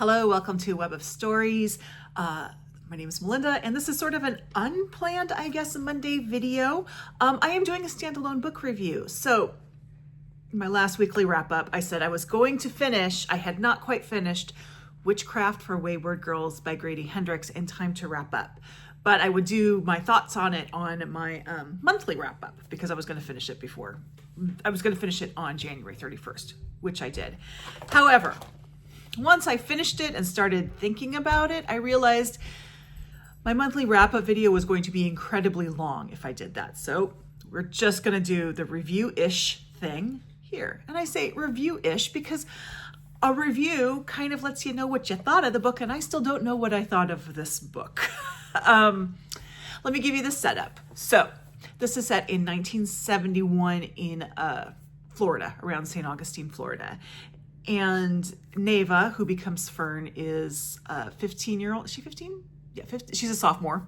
Hello, welcome to Web of Stories. My name is Melinda, and this is sort of an unplanned, I guess, Monday video. I am doing a standalone book review. So my last weekly wrap up, I said I was going to finish, I had not quite finished Witchcraft for Wayward Girls by Grady Hendrix in time to wrap up. But I would do my thoughts on it on my monthly wrap up because I was going to finish it on January 31st, which I did. However, once I finished it and started thinking about it, I realized my monthly wrap-up video was going to be incredibly long if I did that. So we're just going to do the review-ish thing here. And I say review-ish because a review kind of lets you know what you thought of the book, and I still don't know what I thought of this book. Let me give you the setup. So this is set in 1971 in Florida, around St. Augustine, Florida. And Neva, who becomes Fern, is a 15-year-old. Is she 15? Yeah, 15. She's a sophomore.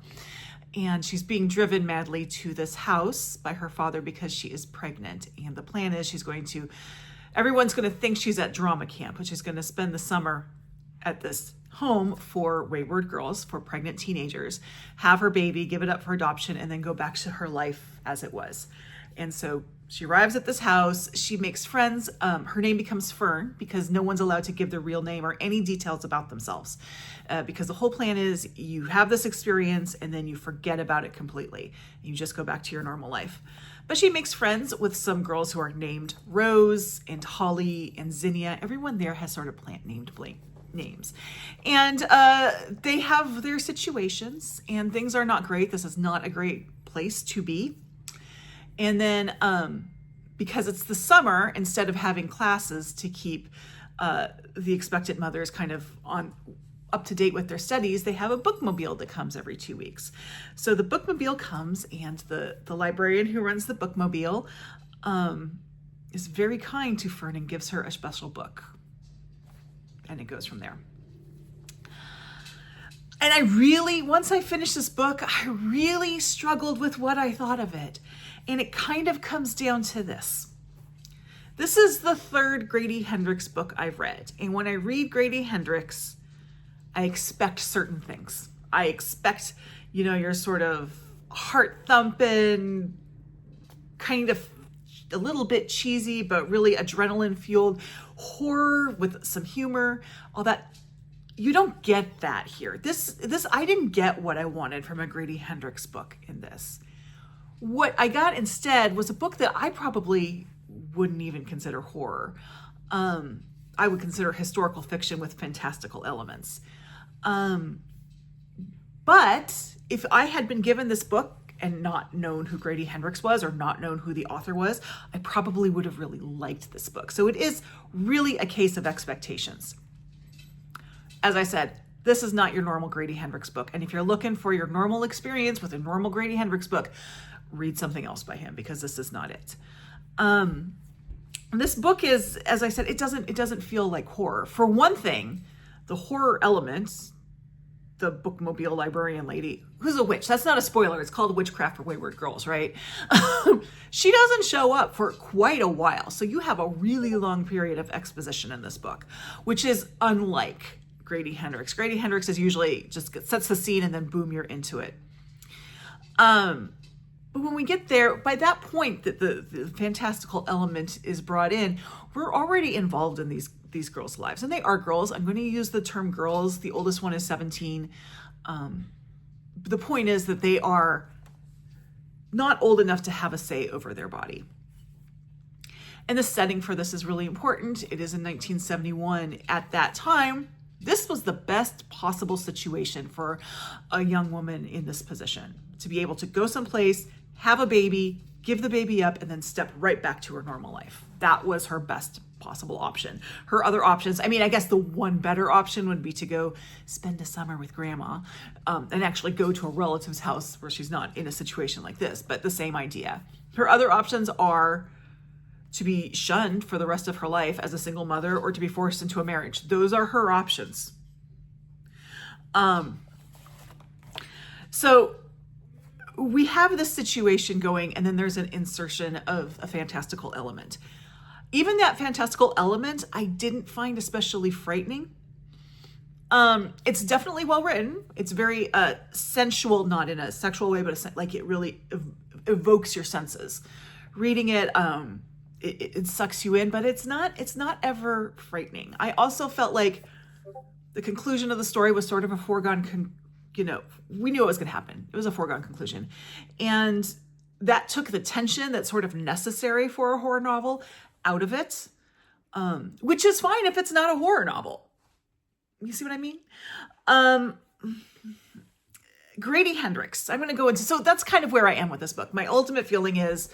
And she's being driven madly to this house by her father because she is pregnant. And the plan is everyone's going to think she's at drama camp, which is going to spend the summer at this home for wayward girls, for pregnant teenagers, have her baby, give it up for adoption, and then go back to her life as it was. And so she arrives at this house, she makes friends, her name becomes Fern because no one's allowed to give their real name or any details about themselves. Because the whole plan is you have this experience and then you forget about it completely. You just go back to your normal life. But she makes friends with some girls who are named Rose and Holly and Zinnia. Everyone there has sort of named names. And they have their situations and things are not great. This is not a great place to be. And then because it's the summer, instead of having classes to keep the expectant mothers kind of up to date with their studies, they have a bookmobile that comes every 2 weeks. So the bookmobile comes, and the librarian who runs the bookmobile is very kind to Fern and gives her a special book. And it goes from there. And once I finished this book, I really struggled with what I thought of it. And it kind of comes down to this. This is the third Grady Hendrix book I've read. And when I read Grady Hendrix, I expect certain things. I expect, your sort of heart thumping, kind of a little bit cheesy, but really adrenaline fueled horror with some humor, all that. You don't get that here. I didn't get what I wanted from a Grady Hendrix book in this. What I got instead was a book that I probably wouldn't even consider horror. I would consider historical fiction with fantastical elements. But if I had been given this book and not known who Grady Hendrix was or not known who the author was, I probably would have really liked this book. So it is really a case of expectations. As I said, this is not your normal Grady Hendrix book. And if you're looking for your normal experience with a normal Grady Hendrix book, read something else by him because this is not it. This book is, as I said, it doesn't feel like horror. For one thing, the horror element, the bookmobile librarian lady, who's a witch. That's not a spoiler. It's called Witchcraft for Wayward Girls, right? She doesn't show up for quite a while. So you have a really long period of exposition in this book, which is unlike Grady Hendrix. Grady Hendrix is usually just sets the scene and then boom, you're into it. But when we get there, by that point that the fantastical element is brought in, we're already involved in these girls' lives. And they are girls. I'm going to use the term girls. The oldest one is 17. The point is that they are not old enough to have a say over their body. And the setting for this is really important. It is in 1971. At that time, this was the best possible situation for a young woman in this position, to be able to go someplace, have a baby, give the baby up, and then step right back to her normal life. That was her best possible option. Her other options, I guess the one better option would be to go spend a summer with grandma and actually go to a relative's house where she's not in a situation like this, but the same idea. Her other options are to be shunned for the rest of her life as a single mother or to be forced into a marriage. Those are her options. So we have this situation going, and then there's an insertion of a fantastical element. Even that fantastical element, I didn't find especially frightening. It's definitely well written. It's very sensual, not in a sexual way, but like it really evokes your senses. Reading it, it sucks you in, but it's not ever frightening. I also felt like the conclusion of the story was sort of a foregone, we knew it was going to happen. It was a foregone conclusion. And that took the tension that's sort of necessary for a horror novel out of it, which is fine if it's not a horror novel. You see what I mean? Grady Hendrix. I'm going to go into, so that's kind of where I am with this book. My ultimate feeling is,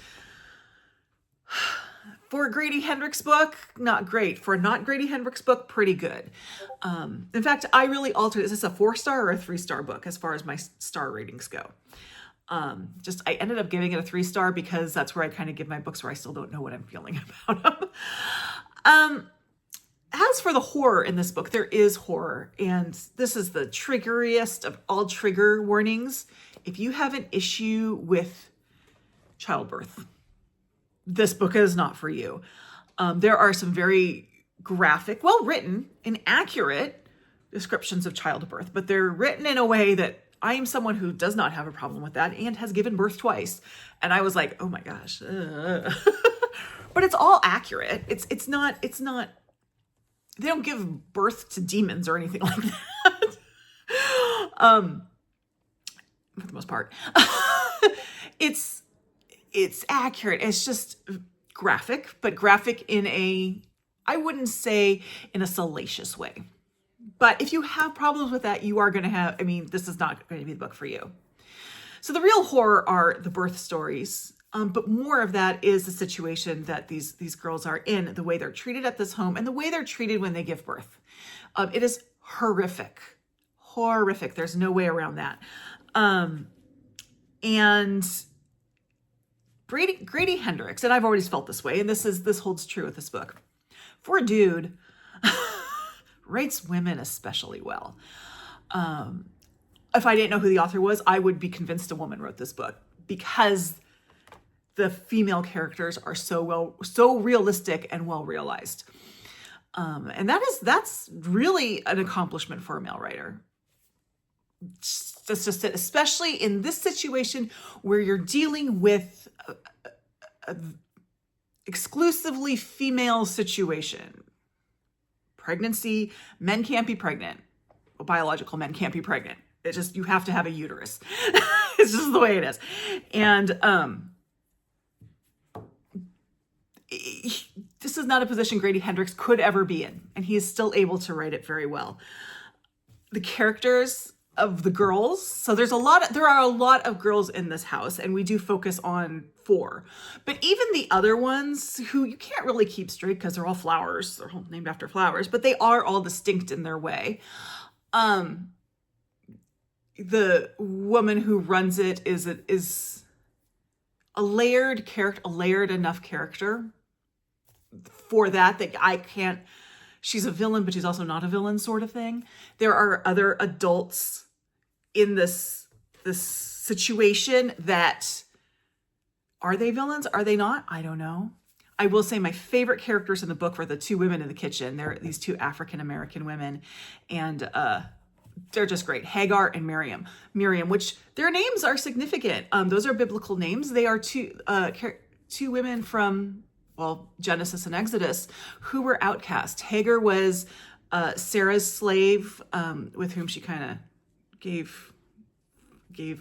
for a Grady Hendrix book, not great. For a not Grady Hendrix book, pretty good. In fact, I really altered, is this a 4-star or a 3-star book as far as my star ratings go? I ended up giving it a 3-star because that's where I kind of give my books where I still don't know what I'm feeling about them. As for the horror in this book, there is horror, and this is the triggeriest of all trigger warnings. If you have an issue with childbirth, this book is not for you. There are some very graphic, well-written and accurate descriptions of childbirth, but they're written in a way that I am someone who does not have a problem with that and has given birth twice. And I was like, oh my gosh. But it's all accurate. It's not, they don't give birth to demons or anything like that. For the most part. It's accurate. It's just graphic, but graphic in I wouldn't say in a salacious way. But if you have problems with that, you are going to have, this is not going to be the book for you. So the real horror are the birth stories. But more of that is the situation that these girls are in, the way they're treated at this home and the way they're treated when they give birth. It is horrific. Horrific. There's no way around that. And Grady Hendrix, and I've always felt this way, and this holds true with this book. For a dude, writes women especially well. If I didn't know who the author was, I would be convinced a woman wrote this book because the female characters are so realistic and well realized. And that's really an accomplishment for a male writer. That's just it, especially in this situation where you're dealing with a exclusively female situation. Pregnancy, men can't be pregnant. Well, biological men can't be pregnant. It's just, you have to have a uterus. It's just the way it is. And this is not a position Grady Hendrix could ever be in, and he is still able to write it very well. The characters of the girls, so there are a lot of girls in this house, and we do focus on 4. But even the other ones who you can't really keep straight because they're all flowers, they're all named after flowers, but they are all distinct in their way. The woman who runs it is a layered character, a layered enough character for that I can't, she's a villain, but she's also not a villain sort of thing. There are other adults in this situation that, are they villains? Are they not? I don't know. I will say my favorite characters in the book were the 2 women in the kitchen. They're these 2 African-American women, and they're just great. Hagar and Miriam, which their names are significant. Those are biblical names. They are 2 women from, Genesis and Exodus, who were outcast. Hagar was Sarah's slave, with whom she kind of gave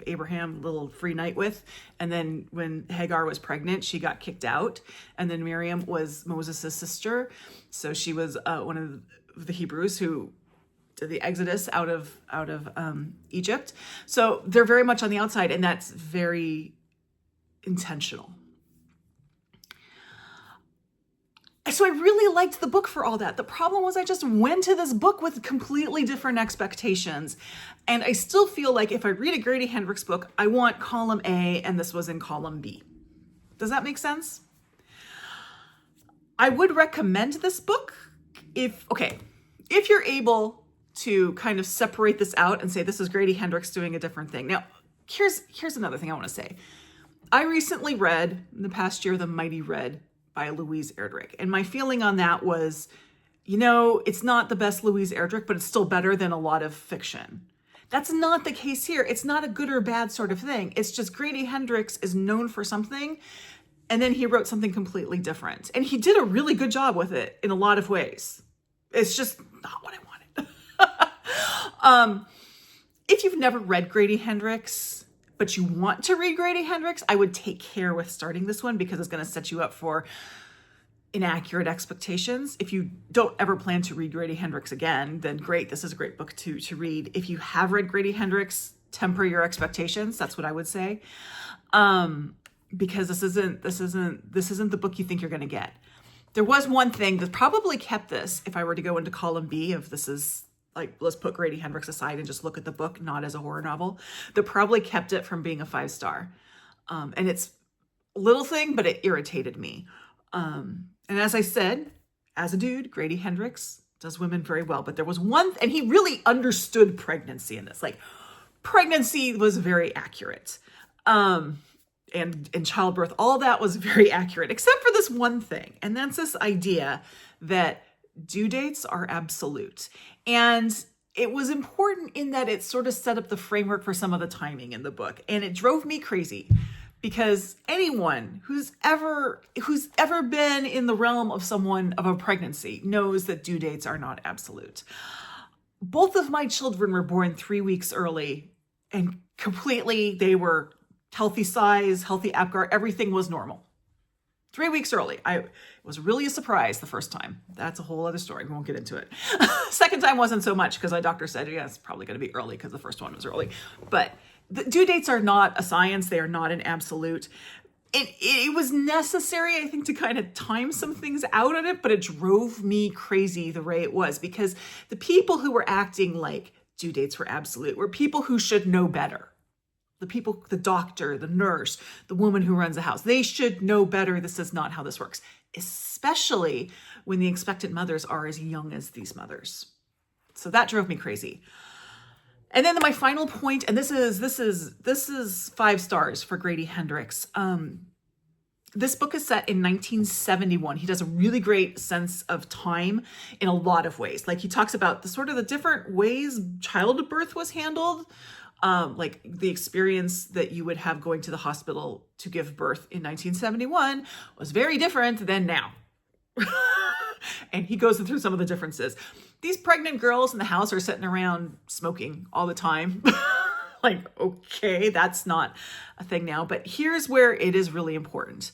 Abraham a little free night with. And then when Hagar was pregnant, she got kicked out. And then Miriam was Moses' sister. So she was one of the Hebrews who did the Exodus out of Egypt. So they're very much on the outside, and that's very intentional. So I really liked the book for all that. The problem was I just went to this book with completely different expectations. And I still feel like if I read a Grady Hendrix book, I want column A, and this was in column B. Does that make sense? I would recommend this book if you're able to kind of separate this out and say, this is Grady Hendrix doing a different thing. Now, here's another thing I want to say. I recently read, in the past year, The Mighty Red by Louise Erdrich. And my feeling on that was, you know, it's not the best Louise Erdrich, but it's still better than a lot of fiction. That's not the case here. It's not a good or bad sort of thing. It's just Grady Hendrix is known for something, and then he wrote something completely different. And he did a really good job with it in a lot of ways. It's just not what I wanted. If you've never read Grady Hendrix, but you want to read Grady Hendrix, I would take care with starting this one because it's going to set you up for inaccurate expectations. If you don't ever plan to read Grady Hendrix again, then great. This is a great book to read. If you have read Grady Hendrix, temper your expectations. That's what I would say. Because this isn't the book you think you're going to get. There was one thing that probably kept this, if I were to go into column B of this is like, let's put Grady Hendrix aside and just look at the book, not as a horror novel, that probably kept it from being a 5-star. And it's a little thing, but it irritated me. And as I said, as a dude, Grady Hendrix does women very well. But there was one, and he really understood pregnancy in this. Like, pregnancy was very accurate. And childbirth, all that was very accurate, except for this one thing. And that's this idea that due dates are absolute. And it was important in that it sort of set up the framework for some of the timing in the book. And it drove me crazy because anyone who's ever been in the realm of a pregnancy knows that due dates are not absolute. Both of my children were born 3 weeks early and completely, they were healthy size, healthy APGAR, everything was normal. 3 weeks early. It was really a surprise the first time. That's a whole other story. We won't get into it. Second time wasn't so much because my doctor said, yeah, it's probably going to be early because the first one was early. But the due dates are not a science. They are not an absolute. It was necessary, I think, to kind of time some things out on it, but it drove me crazy the way it was because the people who were acting like due dates were absolute were people who should know better. The people, the doctor, the nurse, the woman who runs the house, they should know better. This is not how this works, especially when the expectant mothers are as young as these mothers. So that drove me crazy. And then my final point, and this is 5 stars for Grady Hendrix. This book is set in 1971. He does a really great sense of time in a lot of ways. Like he talks about the different ways childbirth was handled. Like the experience that you would have going to the hospital to give birth in 1971 was very different than now. And he goes through some of the differences. These pregnant girls in the house are sitting around smoking all the time. Like, okay, that's not a thing now, but here's where it is really important.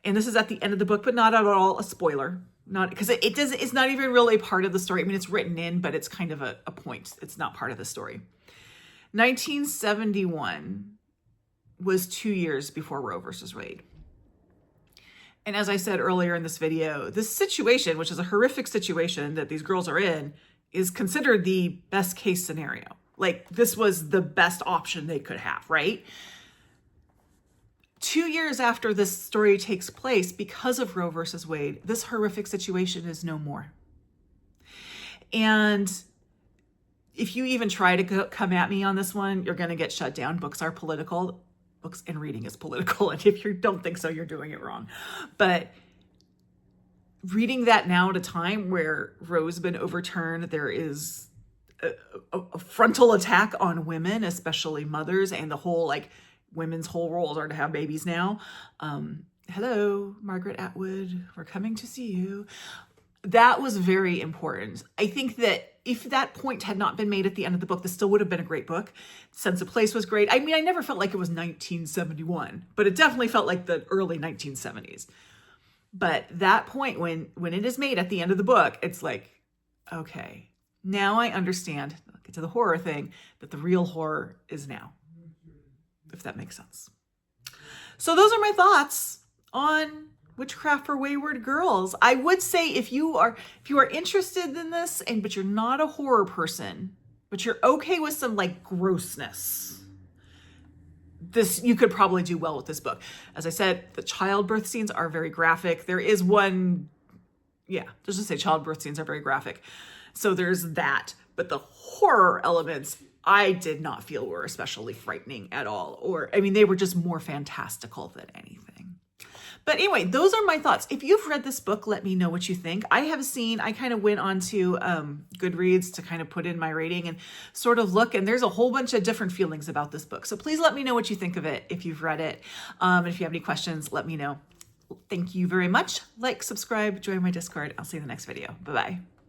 And this is at the end of the book, but not at all a spoiler. Not because it's not even really part of the story. I mean, it's written in, but it's kind of a point. It's not part of the story. 1971 was 2 years before Roe versus Wade. And as I said earlier in this video, this situation, which is a horrific situation that these girls are in, is considered the best case scenario. Like this was the best option they could have, right? 2 years after this story takes place, because of Roe versus Wade, this horrific situation is no more. And if you even try to come at me on this one, you're going to get shut down. Books are political. Books and reading is political. And if you don't think so, you're doing it wrong. But reading that now at a time where Roe's been overturned, there is a frontal attack on women, especially mothers, and the whole, like, women's whole roles are to have babies now. Hello, Margaret Atwood, we're coming to see you. That was very important. I think that if that point had not been made at the end of the book, this still would have been a great book. Sense of Place was great. I mean, I never felt like it was 1971, but it definitely felt like the early 1970s. But that point, when it is made at the end of the book, it's like, okay, now I understand, I'll get to the horror thing, that the real horror is now, if that makes sense. So those are my thoughts on Witchcraft for Wayward Girls. I would say if you are interested in this, but you're not a horror person, but you're okay with some like grossness, you could probably do well with this book. As I said, the childbirth scenes are very graphic. There is one, let's just say childbirth scenes are very graphic. So there's that, but the horror elements I did not feel were especially frightening at all. They were just more fantastical than anything. But anyway, those are my thoughts. If you've read this book, let me know what you think. I kind of went onto Goodreads to kind of put in my rating and sort of look, and there's a whole bunch of different feelings about this book. So please let me know what you think of it if you've read it. And if you have any questions, let me know. Thank you very much. Like, subscribe, join my Discord. I'll see you in the next video. Bye-bye.